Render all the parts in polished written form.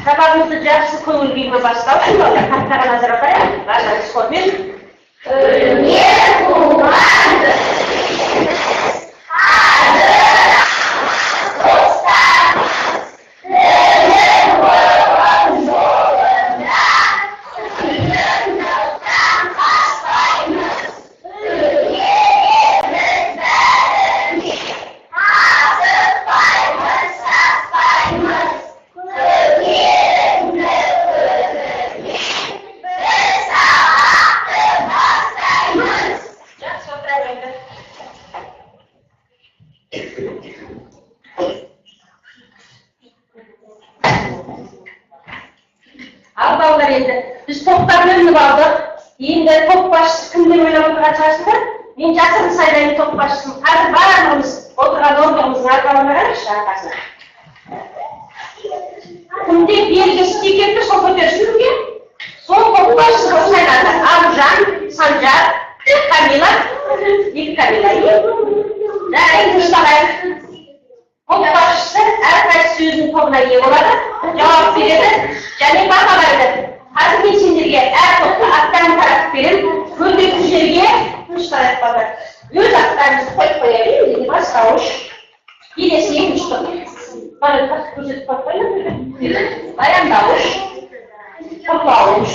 Sabahımızda жақсы көңіл күйге бастау үшін хаттарға назар аударайық. Барлығы сходмен. Ölümге туғанды, biz toplar bölünüp aldık. Енді топ başçısı kimdir ойлап отырған шығарсыздар? Мен жасырын сайлаймын топ başçысын. Қазір барлығымыз отырған орнымыздың арқаларына қарайықшы арқасына. Кімде белгі стикерді сол көтерсін кімге? Сол топ başçысын сайлады. Аружан, Санжар, Камила, екі Камила. Енді ұстағайық. Топ başçısı әрқайсысы өзінің тобына ие болады, жауап береді және бағалайды. Қазір мен сендерге әр топқа аттарын таратып беремін. Көндетті жерге тыныштайық балалар. Өз аттарыңызды қойып қоя берейін деген бастауыш. Келесі екінші топ. Бары көрсетіп қойып қойып. Баяндауыш. Топлауыш.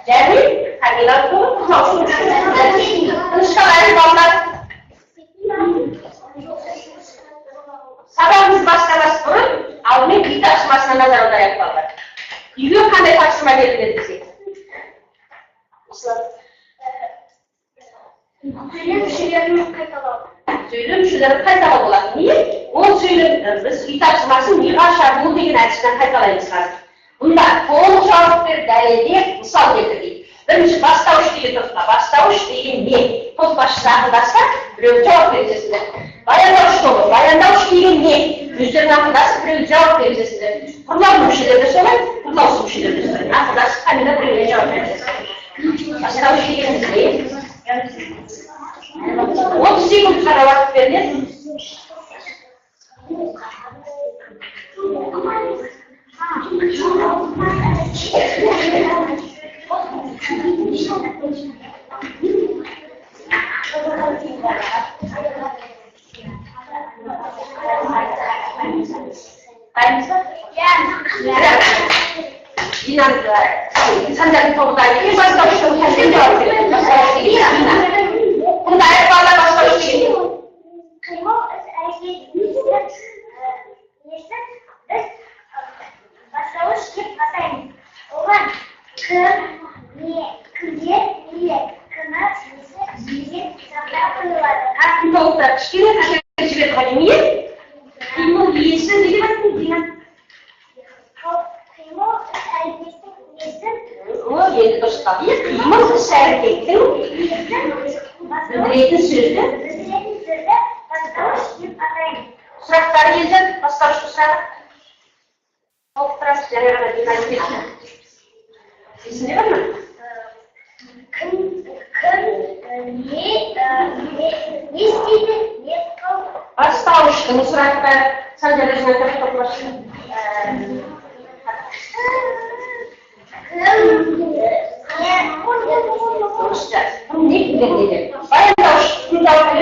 Және Камила тобы тынышталайық балалар. Сабағымыз бастамас бұрын алдымен үй тапсырмасына назар аударайық балалар. Үйге қандай тапсырма беріледі десек? Сөйлем мүшелерін қайталау. Сөйлем мүшелерін қайталау болады. Не? Ол сөйлем біз үй тапсырмасын миға шабуыл деген әдіспен қайталаймыз қазір. Бұнда толық жауап бер, дәлелдеп, мысал келтір дейді. Бірінші бастауыш деген топқа. Бастауыш деген не? Топ басшысы ақылдасса, біреу жауап бересіздер. Баяндауыш тобы. Баяндауыш деген не? Өздерін ақылдасып, біреу жауап бересіздер. Құрлау мүшелері солай, құрлаусыз мүшелері солай. Ақылдасып, қамина біреуіне жауап бересіздер. Бастауыш дегеніміз не? 30 секунд қана уақыт беріледі. Санжардың тобындағы ең бастауыш тобы кәсіп жауап береді. Бастауыш деген Амина. Бұнда аяқ балалар бастауыш деген не? Қимыл іс-әрекет етіп, біз бастауыш деп атаймыз. Оған кім, не, кімдер, нелер, кімі, несі, деген заттар қойылады. Ақтың кішкене жіберіп қойып не? Қимыл иесі деген аттың. Қимыл іс-әрекеттің несі? Енді дұрыстап. Қимыл іс-әрекеттің білдіретін сөзді бастауыш деп атаймыз. Сұрақтар келді, бастауышты сұрағы. Толықтырасыз, және ғана динамик етті. Есінде бар ма? Кім, не істейді, не қыл. Бастауыштың сұрақтар Санжар өзіне тәріп топлашы. Баяндауыш тыңдауға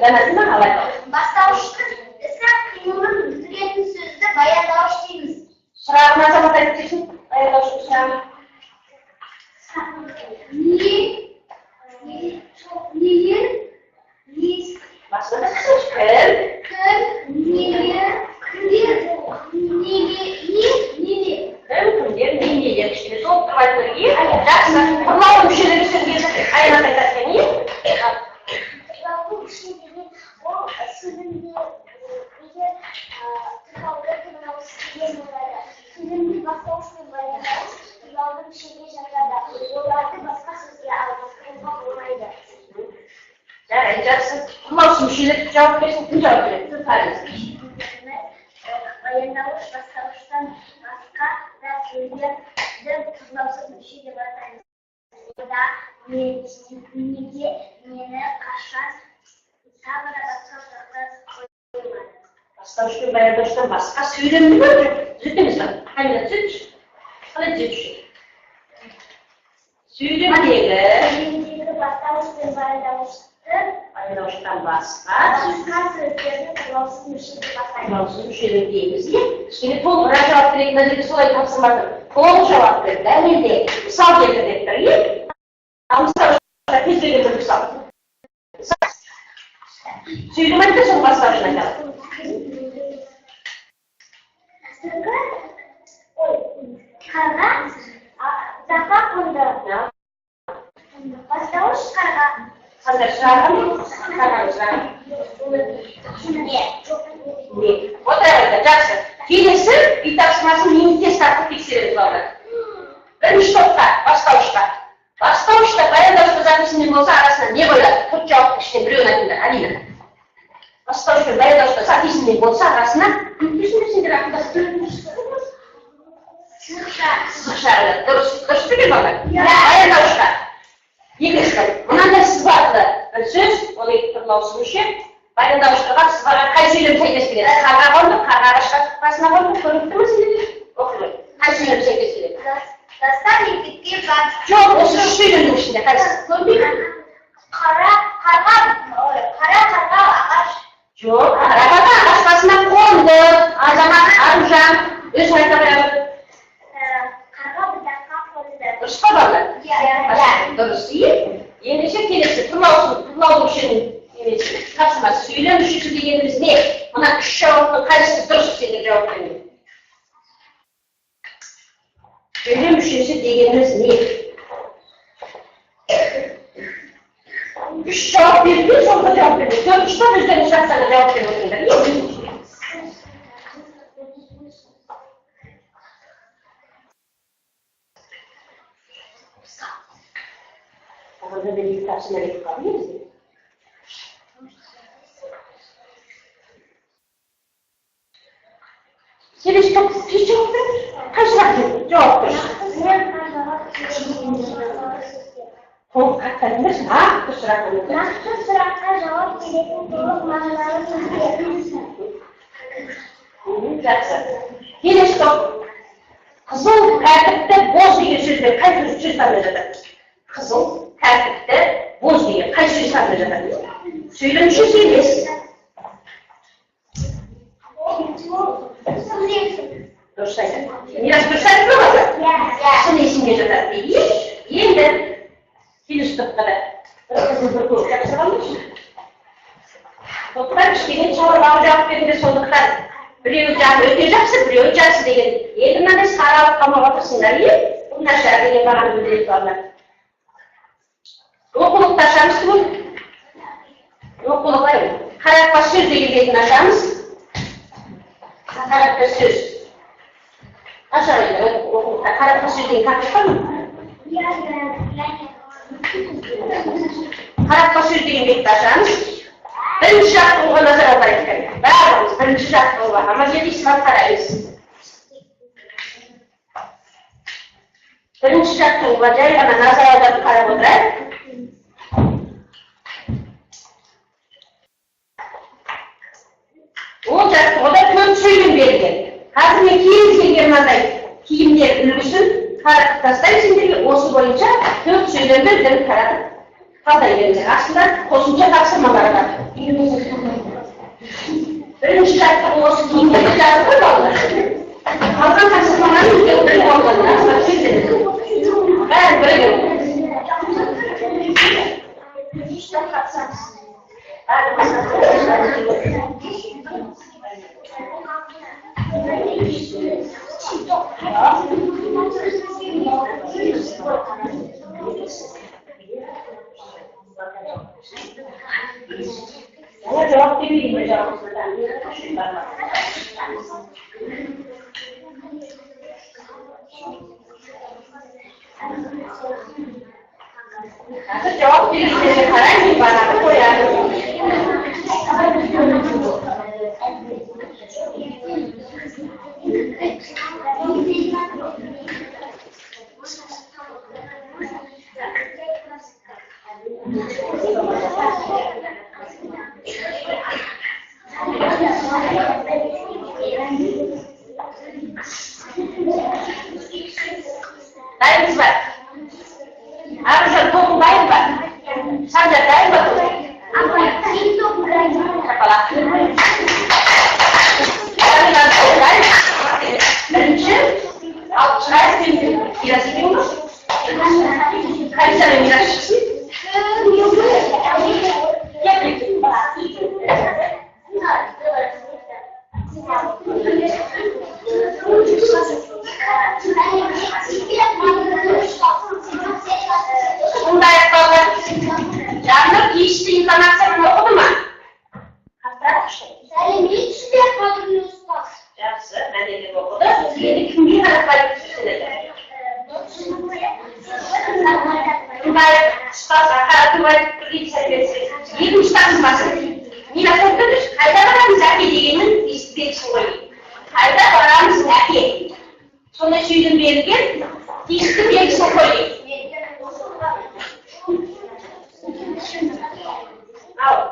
жанатын қалай? Бастауыштың ісі қимылын білдіретін сөзді баяндауыш дейміз. Сұрағын азамат айтып кетсін, баяндауыштың сұрағын. Нелер, басында кім? нелер, кімдер, Кімдер, нелер, кішкене соғып тұрған бірге. Жақсы, құрлау мүшелері сөзгені аяна қайтатын не? Құрлау мүшелері ол сөйлемде егер тұрлауды тыңдаусы деген болады. Сөйлемде бастауышпен баяндауыш тұрлауды мүшеге жатады. Оларды басқа сөзге алмастыруға болмайды. Жақсы, құрлаушы мүшелері жауап берсін, кім жауап береді? Баяндауыш бастауыштан басқа да сөйлемді тұрлаусыз мүше деп атаймыз. Онда неге, нені, қашан, тағы да басқа сұрақтар қойылады. Бастауышпен баяндауыштан басқа сөйлемді ме? Жітіміз бар. Қайда түт? Қалай түт? Сөйлемдегі бастауышпен баяндауыштан басқа сөздерді тұрлаусыз мүшелер бастайды. Тұрлаусыз мүшелер дейміз, е? Кішкене толығырақ жауап берейік, мына жерде солай тапсырмады. Толық жауап бер, дәлелде, мысал келтір деп тұр, е? Ал мысалға кез келген бір мысал. Сөйлемеді сол бастауышын айтады. Қарға ұзаққа қонды. Бастауыш қарға. Қандай шырағым? Қандай шырағым? Не? Отырайда, жақсы. Келесі үй тапсырмасын нені тез тартып тексереміз балдар. Бірінші топқа, бастауышқа. Бастауышта баяндауышқа записінде болса арасынан не болады? Төрт жауаптың ішінен біреуін айтыңдар, Алина. Бастауышпен баяндауышқа записінде болса арасынан сендер ақылдасып Сықшағылы. Дұрыс түгел балдар. Баяндауышқа. Екінші, мынандай сызбақты бір сөз, ол екі тұрлаусыз мүше. Баяндауышқа сызбаға қай сөйлем сәйкес келеді? Қарға қонды, қарға ағашқа басына қонды, көрікті ме сендер? Оқылы. Қай сөйлем сәйкес келеді? Дастан мектепке бар. Жоқ, осы үш сөйлемнің ішінде қайсысы? Көрмейді? Қара ағаш. Жоқ, қарға ағаш басына қонды. Азамат, Аружан, өз айта қояды. Қарға бұтаққа қонды. Дұрыс па балдар? Дұрыс. Ендеше келесі тұрлаудың мүшенің тапсырмасы. Сөйлем мүшесі дегеніміз не? Мына үш жауаптың қайсысы дұрыс сендер жауап беріңдер. Сөйлем мүшесі дегеніміз не? Үш жауап берді, сонда жауап берді. Төртіншіден өздеріңіз жатсаңыз жауап беріп отырыңдар. Orada da bir karşına gelip kalıyor musun? Sen hiç cevap ver. Kaç vakit cevap ver? Kaç ha? Kusura kalma. Naқты сұраққа жауап беретін толық мағыналы сөздер. Жақсы. Келесі топ. Қызыл тәртіпті боз деген сөздер қай сөз табылып жатады? Қызыл тәртіпті боз деген қай сөз табылып жатады? Сөйлем мүшесі емес. Дұрыс айтады. Мирас дұрыс айтып ма балдар? Сын есімге жатады дейді. Енді келесі топқа да бір қызыл бір көк тапсырамыз. Топтар кішкене жауап беріңдер, сондықтан біреуі өте жақсы, біреуі жақсы деген. Енді мынандай сары алып қалмауға тырысыңдар, е? Бұл нашар деген бағаны білдіреді балдар. Оқулықты ашамыз түгіл. Оқулықты қараққа сөз деген бетін ашамыз. Қараққа сөз. Ашарайды, оқулықта қараққа сөз деген қақып бар ма? Қараққа сөз деген бетті ашамыз. Бірінші жақтығуға назар аударайық. Бәріміз бірінші жақтығуға. Ама жерде исмат қараймыз. Бірінші жақтығуға жай ғана назар аударып қарап отырайық. Ол жақтығуда төрт сөйлем берілген. Қазір мен кез келген мынандай киімдер үлгісін қаратып тастаймын сендерге. Осы бойынша төрт сөйлемді өздерің қаратып қалдай беріңдер. Астында қосымша тапсырмалар бар. Бірінші жақтығы осы киімдерді жазып қой балалар. Қалған тапсырмаларын өздерің қолданыңдар. Бәрі бірге. Ona cevap vereyim mi cevabımızdan? Nasıl cevap verirse karayım bana koyarım. Dayımız var. Arıcan tohum dayım var. Sancar dayım var. Kapalı. Birinci, 60 ay biraz gidiyormuş. Kaç tane miras çıksın? Bunda ayakkabılar yanlık giyişti insan aksakını okudu mu? Sen hiç de yapmadın usta. Yaxşı, ben de okudu. Yeni kimliği harfleri üstüne. Bunlar çıkarsa hayatı var, bir serbestlik. 20 tane basın. Nina söylüyor, hayda varamız erkeğinin istediği koyuyor. Hayda varamız erkeği. Sonra şuyun verirken, işte bir ekşi koyuyor. Al.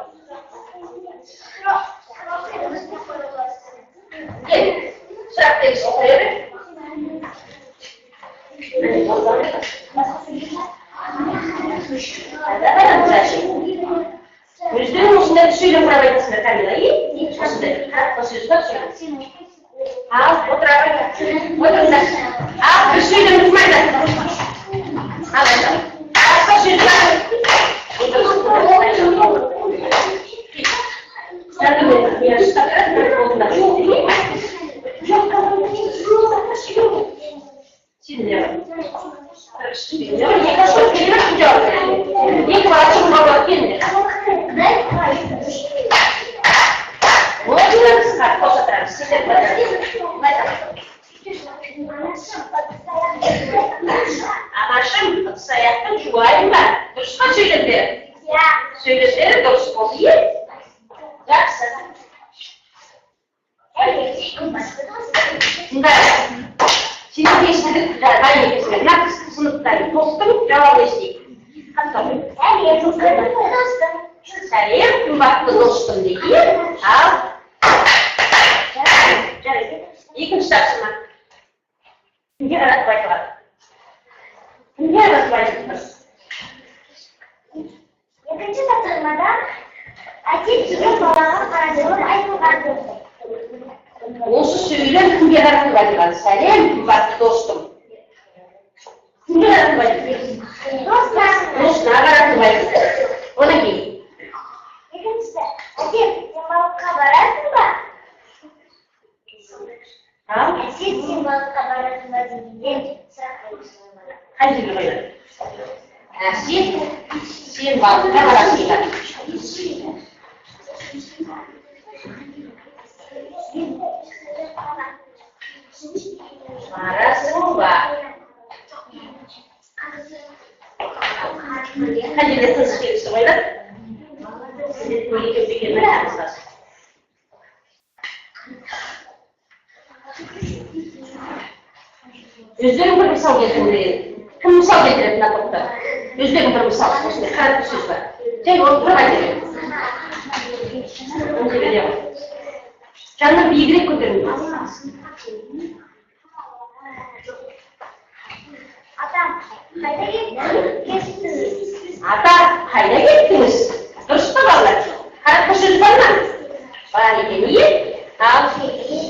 Gel, şarkı ekşi koyuyor. Hayda varamız erkeği. Yüzünün ucunda bir suyla fırlamayasını Kamila'yı. Basıyorsun, suyla. Al, otur abi. Otur sen. Al, bir suyla unutmayın. Al, al, basıyorsun. Sen de böyle bir yaşta kadar şimdi yapalım. Yıkasın, kelime tutuyor. İlk parçam baba kendi. Можно сказать, тоже прям сильно а нашим пациентам juayım ben. Duruşma söyledi. Söyledikleri doğrusu oluyor. Yapsın. Şimdi değiştirdik. Ben yapıyorum. Nakıs sınıftayım. Tostum, cevabı isteyeyim. Saya kembali dostum diye. Al. İkinci dersime. Şimdi arat başlar. Şimdi arat başlar. Yakıncı katılmadan açık gibi falan aradığım aynı vardı. Olsa söyleyeyim kimge arat başlar. Selam kembali dostum. Kimge arat başlar. Dostum arat başlar. Ona gibi. İkincisi, açık simbol kabarat mı? Açık simbol kabarat mı diye Hangi bir böyle? Simbol kabarat mı? Arası var. Hadi de hızlı gelirse böyle. Sizi böyle köpeklerine yapacağız. Yüzlerin bir misal getirin. Kim misal getirin nakıpta? Yüzlerin bir misal. Karat bir söz var. Cenk onu bırak edelim. Önce bir yapalım. Canına bir yürek götürün. Atam, hayda gittiniz. Ata, hayda gittiniz. Duruşma vallahi. Karat bir söz var mı? Bana ne niye? Al.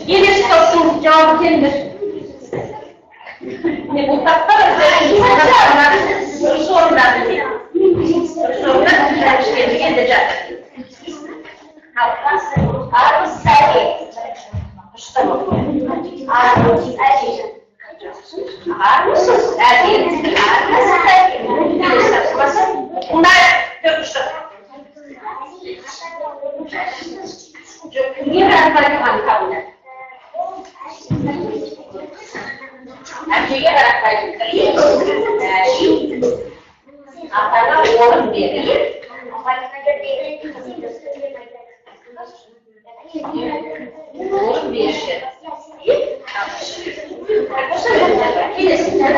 Gelirse olsun cevabı kendir. Ne bu tatlar özellikle sorunlar değil. Sorunlar bir şey edecek. Ağrımız sergi. Tamam. Ağrımız sergi. Ağrımız sergi. Ağrımız sergi. Bunlar görmüştür. Niye ben farkı kabul et? Her şeye bırakmayın. Atana oğlum veriyor. Oğlum bir şey. Sekarang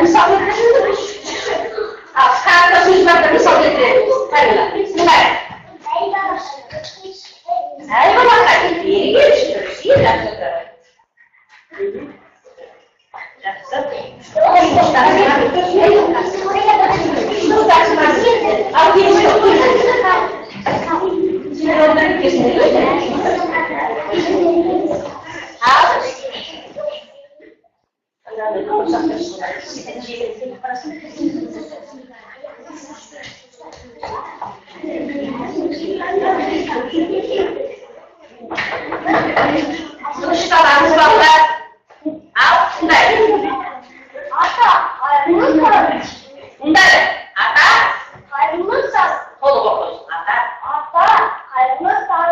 susah tapi sampai deh. Ayolah. Ayo makan. Ini sudah siap sudah. Жақсы. Ой, ал келесі Дұрысталаңыз балалар. Ал, шындай. Ата, қайырлы таң. Шындай. Ата. Қайырлы таң. Толық оқыңыз. Ата. Ата, қайырлы таң.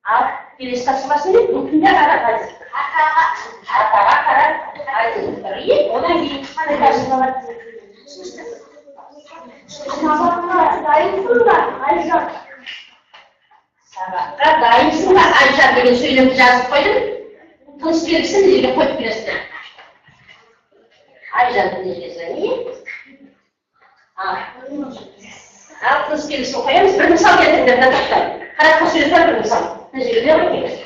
Ал, келесі тапсырмасы не? Бұл кімге қарап айтсын? Атаға қарап айтсын. Одан кейін қандай тапсырма бар? Сабаққа дайынсың ба, Айжан? Сабаққа дайынсың ба, Айжан деген сөйлемді жазып қойдым. Тыныс белгісін мына жерге қойып бересіңдер. Айжан мына жерге звони. Ал, тыныс белгісін қоямыз. Bir мысал келтіріңдер, мына тақта. Қарапқа сөз бар бір мысал. Мына жерге беріп келіңіз.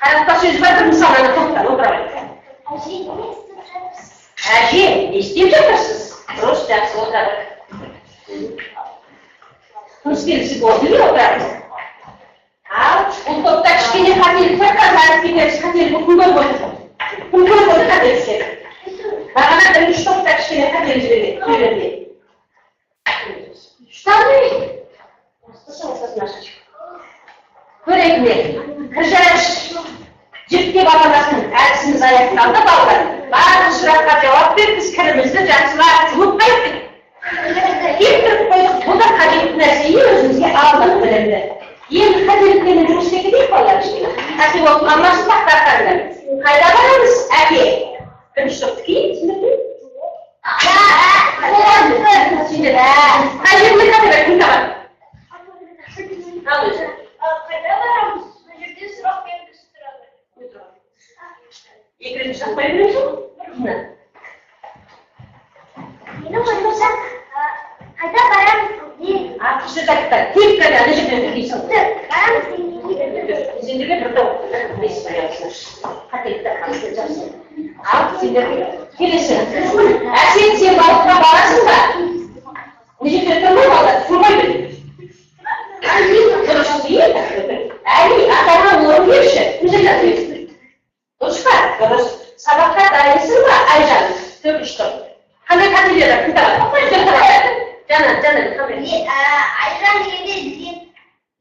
Қарапқа сөз бар бір мысал, ана тақта. Отыра қойыңыз. Әже, не істеп жатырсыз? Дұрыс, жақсы отырады. Тыныс белгісі болды ме отырамыз? Ал, бұл топта кішкене қателік бар, қазір әріпкерлеріміз қателік күн көріп отыр. Күн көріп отыр қателікке. Бағана бірінші топта кішкене қателік сөйледі. Штаны. Көрейік ме? Кіржаш. Жіпке баланасының әдісіміз аяқталды балалар. Барлық сұраққа жауап беріп, біз кірімізді жақсылап жуып қайттық. Келтіріп қойдық, бұл да қажетті нәрсе өзімізге алдық білімді. Енді қателіктермен жұмыс істей кетейік балалар ішіне. Әке болып алмасын тақтақтарында. Қайда барамыз, әке? Бірінші тоқты кейін, түсіндірдің? Қай жерінде қателік кім табады? Ал өзі. Қайда барамыз? Бұл жерде сұрақ белгісі тұрады. Екінші сұрақ қойып жүрсің? Мені қоймасақ, қайда барамыз? Артықшы жақтар, тек қана ана жерден білгейсің. Барамыз. Сендерге бір топ бес баяғысыншы. Қателіктер қателік жасын. Ал, сендерге келесі. Әсет, сен балыққа барасың ба? Не жерде тұрмай балдар, тұрмай біл. Дұрыс дейін. Әли, атаға орын берші. Мына жерде atıyorsun. Дұрыс па? Дұрыс. Сабаққа дайынсың ба, Айжан? Төртінші топ. Қандай қателер бар? Кім табады? Жанат, қандай? Айжан дегенде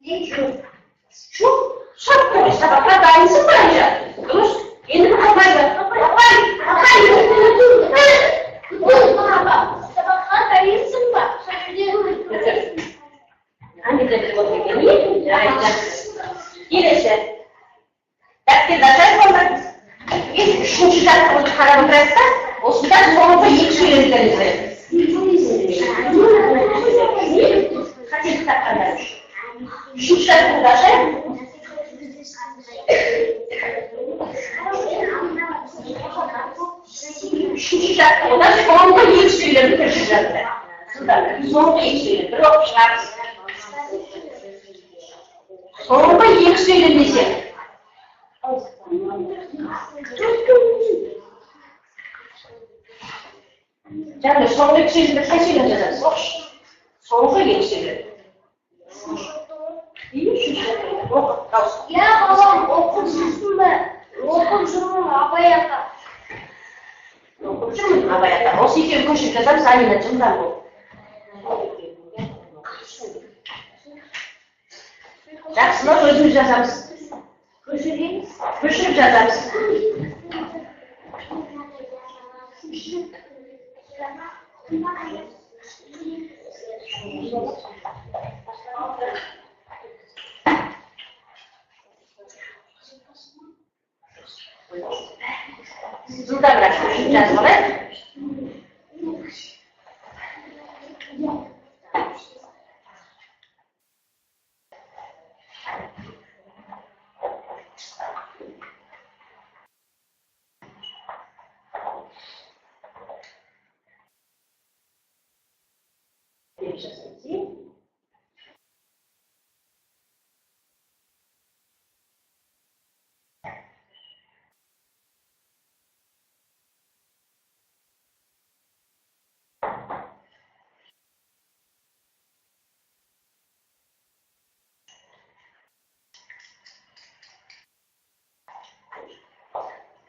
зен жоқ. Жоқ. Шап қой, сабаққа дайынсың ба, Айжан? Дұрыс. Енді қапайды. Сабаққа дайынсың ба? Annede bilip otururken niye? Aynen. Gelirse. Dərtdə şəhət olmadı. Üçüncü dərtdə oldu qaranı qıraqda. Osunda sonunda ilk söyledikleriniz verir. Xatir kitaplarlar. Üçüncü dərtdə oldu aşağı. Üçüncü dərtdə oldu aşağı. Sonunda ilk söyledikleriniz. Sonunda ilk söyledikleriniz. Bir okuşlar. Sonunda ilk söylemesi. Canım sonunda ilk söylemesi kaç söylemeyeceğiz? Sonunda ilk söylemesi. İyi mi şu şey? Oku, kalsın. Ya babam okumuşsun da. Okumuşsun abayata. Okumuşsun abayata. O sikir koşup yazar, sen yine çımdan bu. Жақсылап өзіміз жазамыз. Көшіріп жазамыз. Жылдамырақ көшіріп жазып алайық. Deixa assim.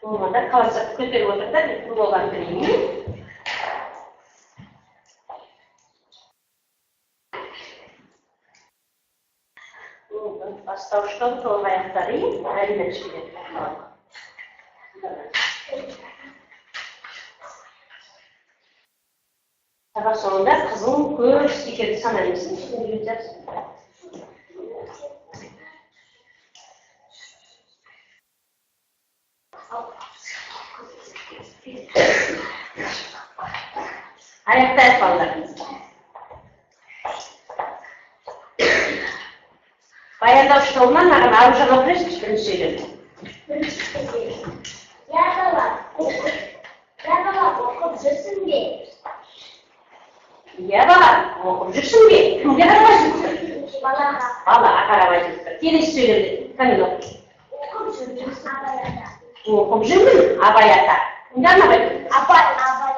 Olmadı. Kalacak. Kötü olur da bir olan kremi. Бастаушtan sonra ayakları eline çıkıyor. Daha sonra kızın kör stikeri sanayımızın içinde yürüyeceğiz. Ayakta yapalım. Bayanda uçta olman lazım. Avcana presiz beni söyledim. Ya baba, okuyabilirsin diye. Ya baba, okuyabilirsin diye. Kimde karabacıktır? Valla karabacıktır. Yine söyledim. Kamilo. Okuyabilirsin abayata. Okuyabilirsin abayata. Bundan ne bakıyorsun?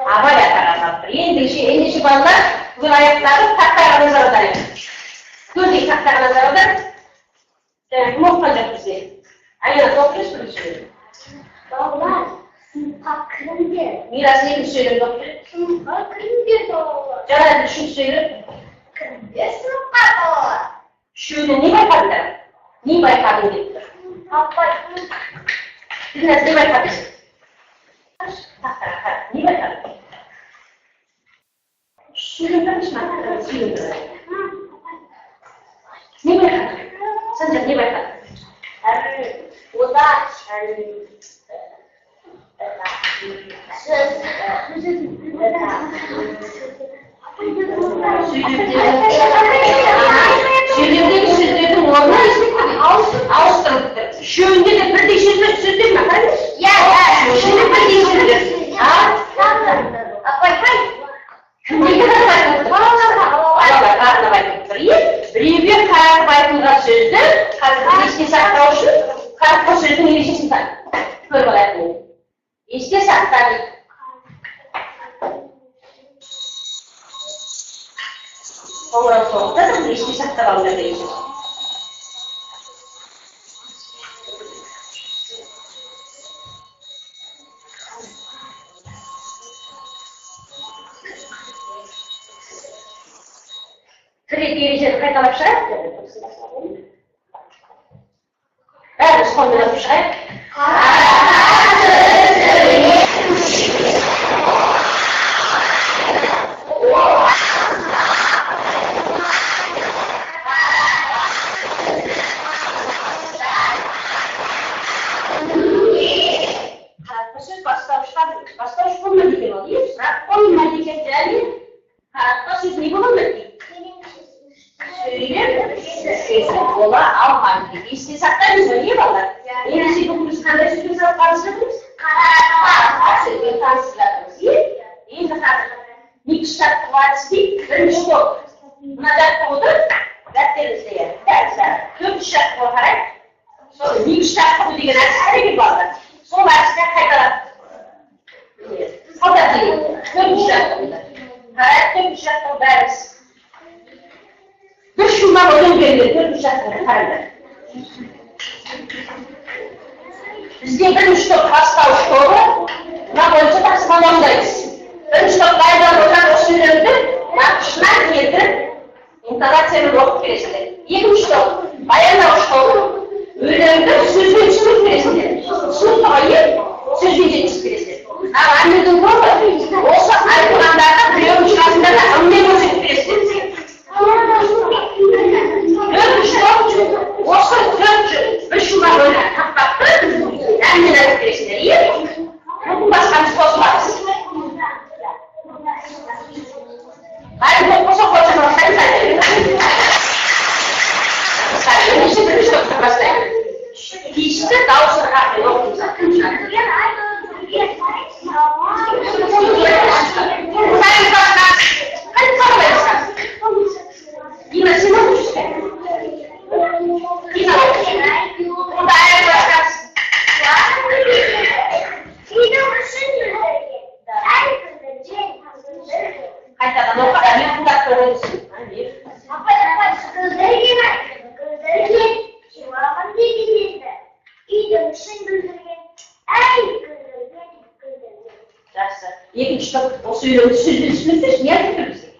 Abayata azaltır. Endişi ballar vilayetleri taktarına zararlar. Gözü taktarına zararlar. Muhtaç bize. Aynen doktor mu söylüyor? Bağlar, hakkın diye. Miras ne söylüyor doktor? Hakkın diye bağlar. Canan düşün söylüyor. Hakkın diye sınıflar bağlar. Şöyle ne bakalım? Ne bakalım dedi. Hakkın. Biraz ne bakalım? Ne bakalım? Şöyle konuşma. Şöyle. Ne bakalım? Sence ne bakalım? O da Söylediğim sözlerin normal ismi tabii Avustralya'dır. Şöyle de bir de sözlerim mi? Ya, şöyle bir de sözlerim. Ne kadar bakımdır? Valla karnına bakımdır. Birebir karar bakımda sözdür. Karnına işte saklamışım. Karnına sözün ilişkisini tak. Böyle olayım. İşte saklayayım. Ondan sonra da ilişki saklamamda değişir. Kriteriyece kayıtlaşır. Ben sonra bir şey. Başta bulmadı gibi oluyor. Olmadı ki Başta ne bulmadı? Söyleyeyim. Ola almadı. İstisaklar mı söyleyeyim valla? En şey bu kuşkanları sürpriz alıştırdınız. Söyleyeyim tansızladınız. İyi mi kadar? Mikşat vadisi bir yok. Buna da kodu. Dertleriz diye. Dertler. Mikşat olarak. Sonra mikşat kodu diye bir bağlar. Sonra aslında kaydalar. O da değil. Mikşat kodu. Hayat mikşat kodu deriz. Düşünmem onun gelir, görmüşsünüz efendim. Bizde bir üç-dört hasta uçtuğu, ne boyunca da salondayız. Üç-dört aydan oradan o sürüldü, nakışlar girdi, integrasyonu yok birisi. 24 bayanla uçtuğu, üründü, sözü içmiş birisi. Sınıf ayı, sözü içmiş birisi. Ama anladın mı? Olsa Kur'an'da biliyormuş aslında da anlayamazsın birisi. Olsa Türkçe ve şuna böyle kapattı, kendine birisi. Bu başka bir söz var. Hayır, bu kosa kocaman sen sen. Sen ne için bir şey yapamazsın? İşte daha sonra yok. Sen сөйлеуді сөзбен түсіндірсеңші, не айтып тұрсың?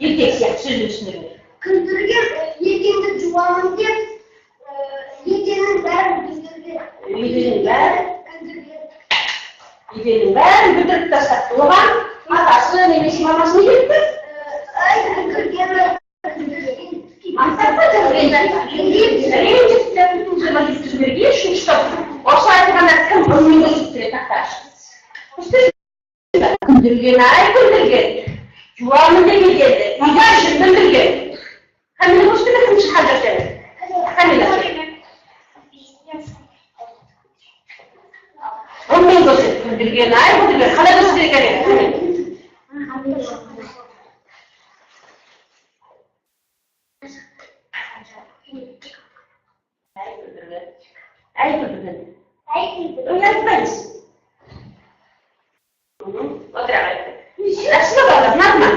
Ертек сияқты сөзбен түсіндірме. Күндірген ертеңді жуамын деп, ертеңнің бәрін бүлдірген. Үйденің бәрін бүлдіріп тастапты. Оған атасы немесе мамасы не кетті? Күндіргені ренжітті журналистті жіберген үшін ұстап осы айтқанда кім бұнымен көрсеттіре тақташы. Күндірген, ай күндірген. Жуамын деп едеді. Үйде үшін бүлдірген. Камила көшті кім шыққан жүрсені? Камила. Онымен көрсетті. Күндірген, ай күндірген. Қалай көрсетті екен? Ай күндірген. Оятпайыз. Отыра қайтты. Жақсы ба балдар, ұнады ма?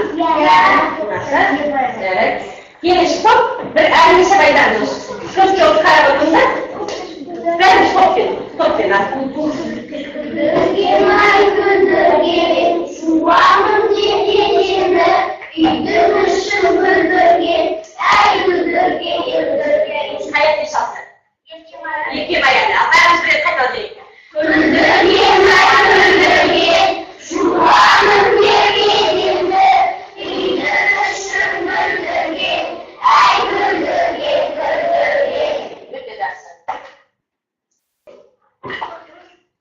Evet. Yeni stop, bir elini sayılarınız. Çok çok karabatında. Ben stop verin. Stop verin. Gündürgen, ay gündürgen, şuamın cebine, üydürmüşüm gündürgen, ay gündürgen, gündürgen. Hayat bir satın. İlki bayanı. Aferiniz buraya katılacak. Gündürgen, ay gündürgen, şuamın cebine, üydürmüşüm gündürgen, ay gündürgen, gündürgen. Müddedersin.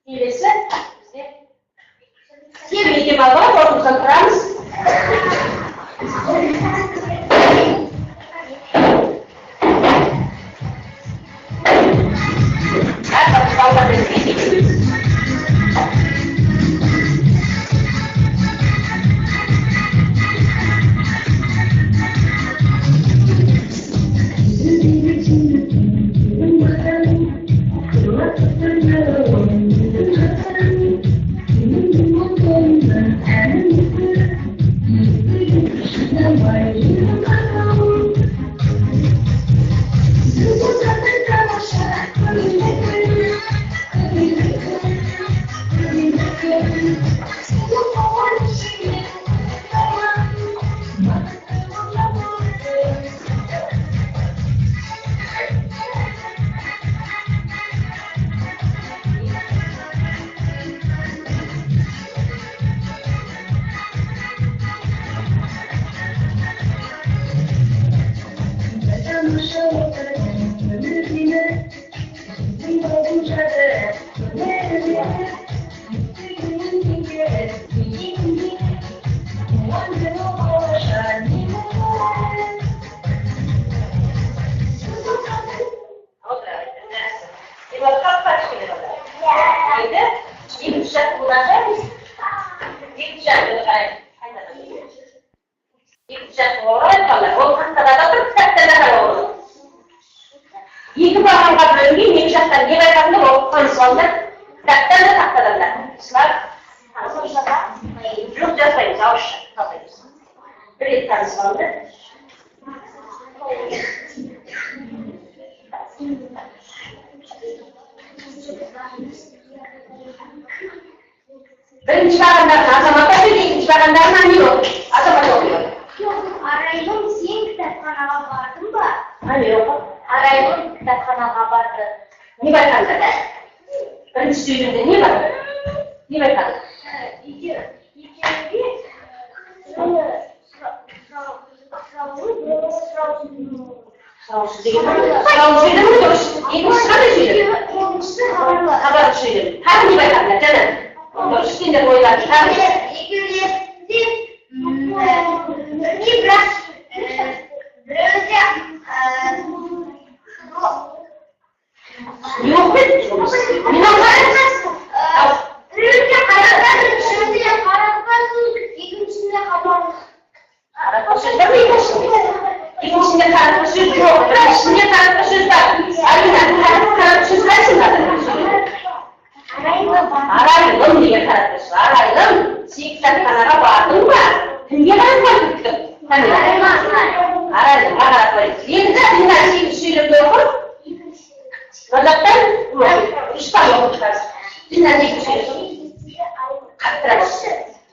İyilesi. Sevgili baba, ortamızdan kuramız. Her tarafı balda bezgeydik. İki bağlamda bölümü iki şarttan ne bayramda o konsolda taktan da taktalarlar. Sılar yok yazmayın, savaş kalmayız. Bir konsolda. Birinci bağlamda azamata bir ikinci bağlamda ne yok? Azamata oluyor. Yok, arayalım, sen kitapxonaga bording mi? Hani yok? Arayalım, kitapxonaga bordi. Ne bayramda da? Birinci suyunda ne var? Ne bayramda? Sağolsun değil mi? Sağolsun değil mi? İkincisi ne söyledim? Haber söyledim. Her ne bayramda canım? Üstünde boylar. Yok mu? Ne İkincisinde karakter söz yok. İkincisinde karakter söz var. Aynen karakter söz versin zaten. Arayalım diye karakter söz. Arayalım. Sikten kanara bağırdın mı? Niye ben bakıttım? Arayalım. Arayalım. Yeni zaten her şeyi söylüyor okur. Gazaptan İspanya okur. Dinlen ne söylüyorsun? Kattıraç.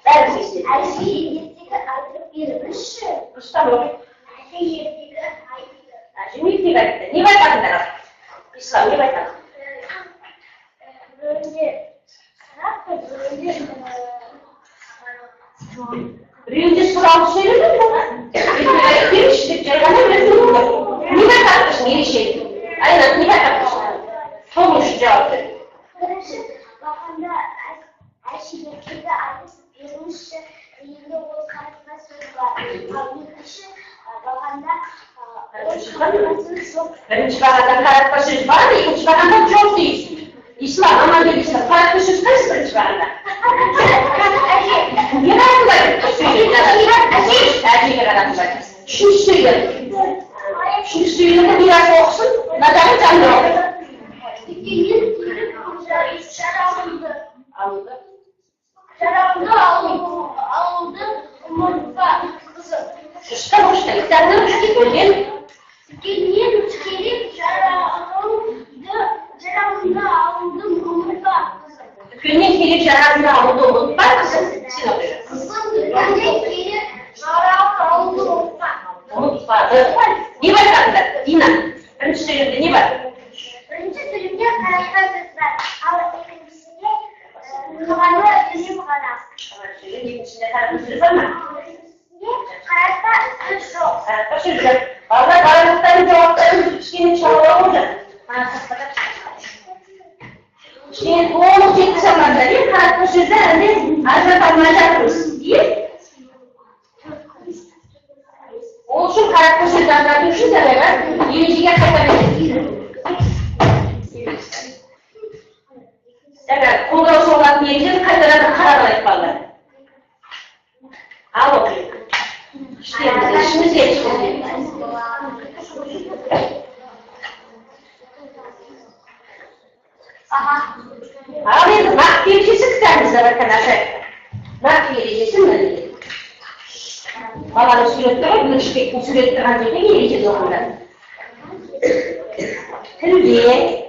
Versin işte. Ayşe erdегі айтып беріңізші. Дұрыстап оқи. Ayşe erdегі айтты. Мектеп айтты. Не айтатындар? Ислам не айтады? Біреуінде сұрақ та Біреуінде сұрауды сөйледі ме? Берші деп жарғана берді. Не айтатыншын ерекшелік? Айнат, не айтатыншын? Соның үшін жауап бер. бірінші бағанда Ayşe erdегі айтып беріңізші. Енді ол қаратпа сөз бар. Ал екінші бағанда Бірінші бағанда қаратпа сөз бар, екінші бағанда жоқ дейсің. Ислам, аман дейсің. Қаратпа сөз қайсы бірінші бағанда? Не қаратпа сөйледі? Әжеге қаратпа. Үшінші сөйледі. Үшінші сөйледі, biraz оқысын, надағы жанды оқы. Alındı, umurda kızı. Şuşta boşta, İslam'dan üçte bölgen. Tükeniye tükenip jarağında alındı, umurda kızı. Tükeniye gelip jarağında alındı, umurda kızım. Sen okuyacaksın. Kızın tükeniye gelip jarağında alındı, umurda. Umurda. Ne var kanka? Dina. Birinci söylemde ne var? Birinci söylemde karakter söz var. Ama ikincisinde kavanlı ödülü var. İkincisinde karakter söz var mı? Karakter söz yok. Karakter söz yok. Valla karakterin cevaplarını üçgeni çağırıyor olacak. Şimdi bu olup çekti zamanda değil, karakter sözler hani azaltamayacaksınız diye. Olsun karakter sözlerden düşünce beraber yöneticiye katabilir. Evet, kongresu olan yönetici kaydalarını karar etmeliler. Al bakayım. İşimiz yetişti. Abi, nakdi vereceksin kıtarınızlar arkadaşlar. Nakdi vereceksin mi? Babanın sürekli, bir şirketin sürekli ancak vereceğiz okulda. Tildiye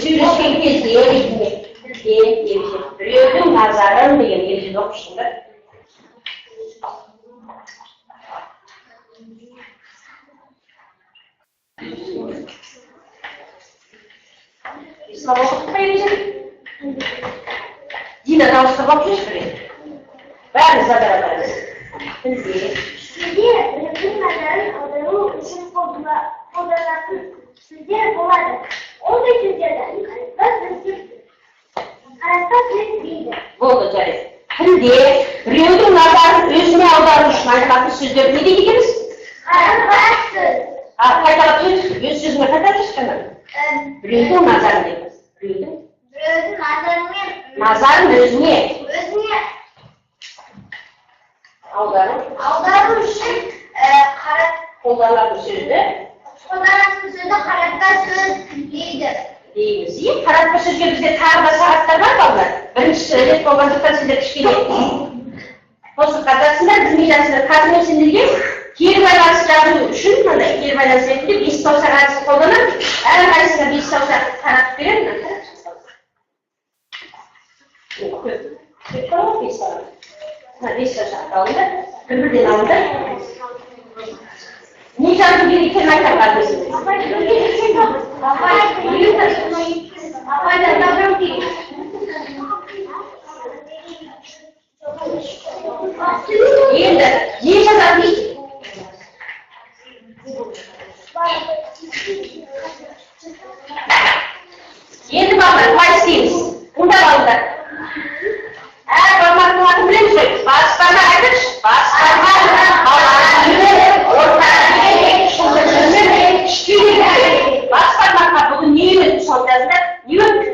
sürekli gezdiye vereceğiz. Tildiye vereceğiz. Rüyordum nazarlarını da vereceğiz okuşunda. İslam okutma verecek. Dine danışta bakmış buraya. Veriniz de beraber. Tildiye. Sizce bilmeden adamı için fotoğrafı sizce kolay. O da sizce'den karakter söz değildir. Болды жарайды. Тілде біреудің назарын өзіне аудару үшін айтылатын сөздер не дейді екенбіз? Karakter söz. Қайталап өз сөзіңе қайтарып ешқандай. Біреудің назарын дейміз. Біреудің назарын өзіне аудару үшін қолданылатын сөзді karakter söz değildir. дейміз. Қаратпа сөзге бізде тағы да сағаттар бар балалар. Бірінші рет болғандықтан сіздер кішкене қосып қатасыңдар, білмей жатсыңдар. Қазір мен сендерге кері байланыс жазу үшін мынандай кері байланыс ретінде 5 саусақ әдісін қолданамын. Әрқайсысына 5 саусақ таратып беремін. Көп болады 5 саусақ. 5 саусақ алыңдар, бір-бірден алыңдар. Не жазу керек екенін айтам қарындасым. Енді не жазады дейді? Енді балалар, қалай істейміз? Тыңдап алыңдар. Әр бармақтың атын білеміз ғой. Бас бармақ айтыңызшы. Бас бармақ, бас бармаққа бүгін не үйретіп сонда не өтті?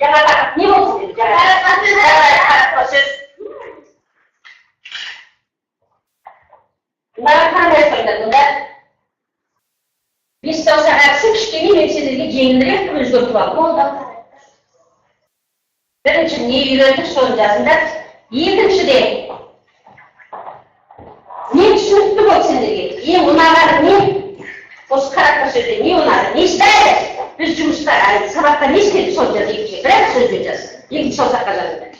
Жаңа тақырып не болсын деді? Қаратпа сөз. Бұндағы қандай айтыңдар? Бұнда 5 саусақ әдісі кішкене мен сендерге жеңілірек өзгертіп алып болды. Бірінші не үйрендік соны жазыңдар. Екіншіде не түсінікті болды сендерге? Ең ұнағаны не? Осы қаратпа сөзде не ұнады? Не істеді? Біз жұмыста сабақта не істедік соны жаз екінші. Бірақ сөзбен жаз. Екінші саусаққа жазыңдар.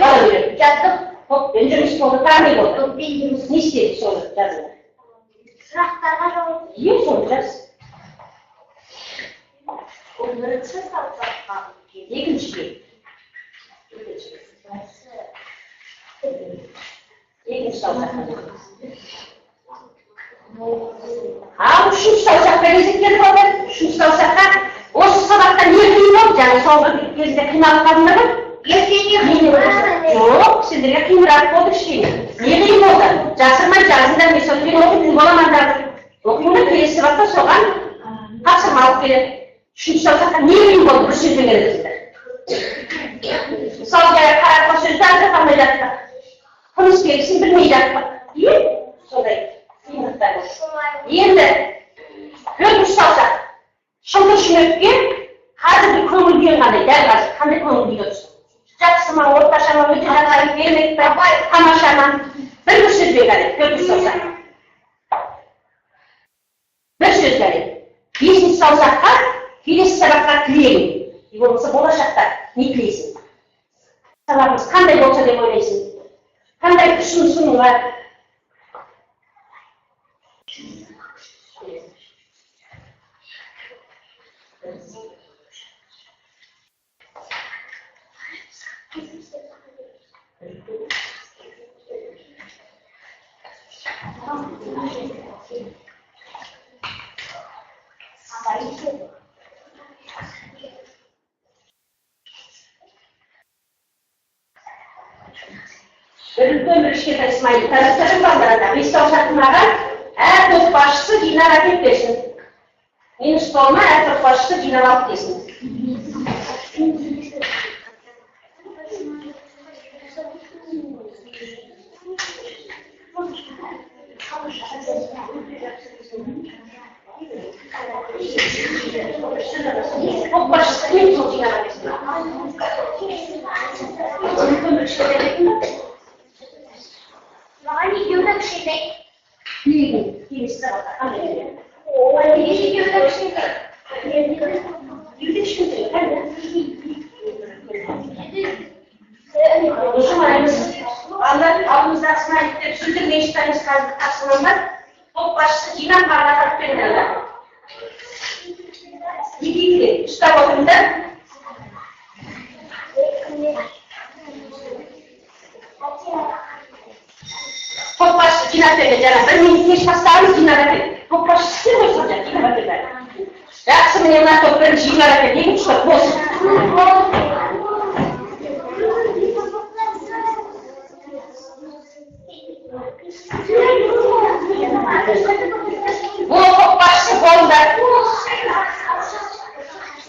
Бала үйрендік. Topпен жұмыс болды, тани болды. Топпен жұмыс. Не істедік соны жазыңдар. Сұрақтарға жауап. Соны жаз. Бірінші сауалға. Екіншіге. Екінші саусаққа. Ал үшінші саусаққа кезектер болды. Үшінші саусаққа осы сабақта не қиын болды? Жаңа соңғы кезінде қиналып қалдыңдар ма? Ертеңге Жоқ, сендерге қиынырақ болды кішкене. Не қиын болды? Жасырмай жазыңдар, мен соны оқитын боламын. Оқимын, келесі сабақта соған тапсырма алып келеді. Үшінші саусаққа не қиын болды? Бір сөзбен келесіздер. Мысалы, қарапқа сөзді аңғара алмай жатты. Тыныс белгісін білмей жатты. Иә? Сондай қиындықтар болды. Енді төртінші саусақ. Шылдыр шүмекке қазіргі көңіл күйің қандай? Дәл қазір қандай көңіл күйге түсті? Жақсы ма, орташа ма, өте жақсы, керемет пе, тамаша ма? Бір сөзбен қарайды, төртінші саусақ. Бір сөз қарайды. Бесінші саусаққа келесі сабаққа тілегің. Болмаса болашақта не тілейсің? Сабағымыз қандай болса деп ойлайсың? Қандай ұсынысың бар? Бір үлкен бір кішкентай смайлик таратып балаларға бес саусақтың маған әр топ басшысы жинап әкеліп берсін. Менің столыма әр топ басшысы жинап алып келсін. Топ басшысы мен сол жинап әкелсін. Маған екеуі кішкентай. Тілегің, келесі сабаққа қандай келеді? Екеуі кішкентай. Кішкентай, қайда? Алдымыздағы смайликтер сөздер мешіттіңіз қазір тапсырмам бар. Топ басшысы жинап маған атап беріңдер. Екеуі ұстап отырыңдар. Топ басшысы жинап берген жаңа бір минут кеш бастағаныз жинап әкел. Топ басшысы сіздер ғой сонда жинап әкелдер. Жақсы, міне мына топ бірінші жинап әкел. Екінші топ болсын. Бұл топ басшысы қолында.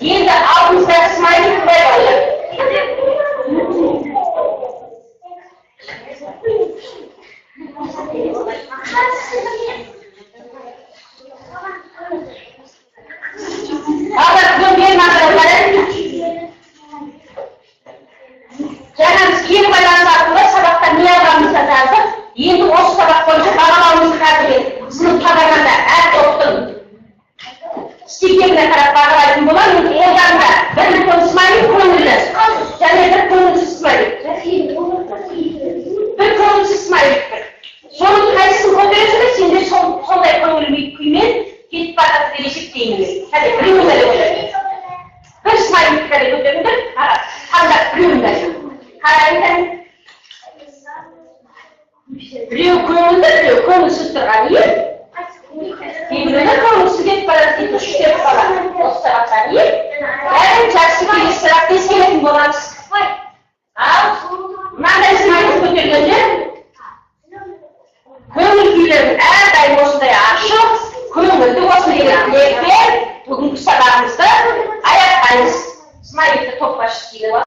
Енді алдымыздағы смайлик былай болды. Жаңа біз кері байланыс арқылы сабақта не алғанымызды жаздық. Енді осы сабақ бойынша бағалауымызды қазірген сыныпқа барғанда әр топтың стикеріне қарап бағалайтын боламын. Одан да бір үлкен смайлик көңілді және бір көңілсіз смайлик. Бір көңілсіз смайлик бір. Соның қайсысын көтересіңдер, сендер сондай көңіл күймен кетіп барады деп есептеймін. Кәде біреуін әлі көтеріңдер. Бір смайлик кәде көтеріңдер, таңдап біреуін әлі. Қарайындар. Біреу көңілді, біреу көңілсіз тұрған ел. Кейбіреулер көңілсіз кетіп барады дейді, үштеп қалады. Осы сабақтан ел. Бәрін жақсы келесі сабақта ескеретін боламыз. Ал мынандай смайлик көтергенде көңіл күйлерін әрдайым осындай ашық, көңілді осы деген тілекпен бүгінгі сабағымызды аяқтаймыз. Смайликті топ басшысы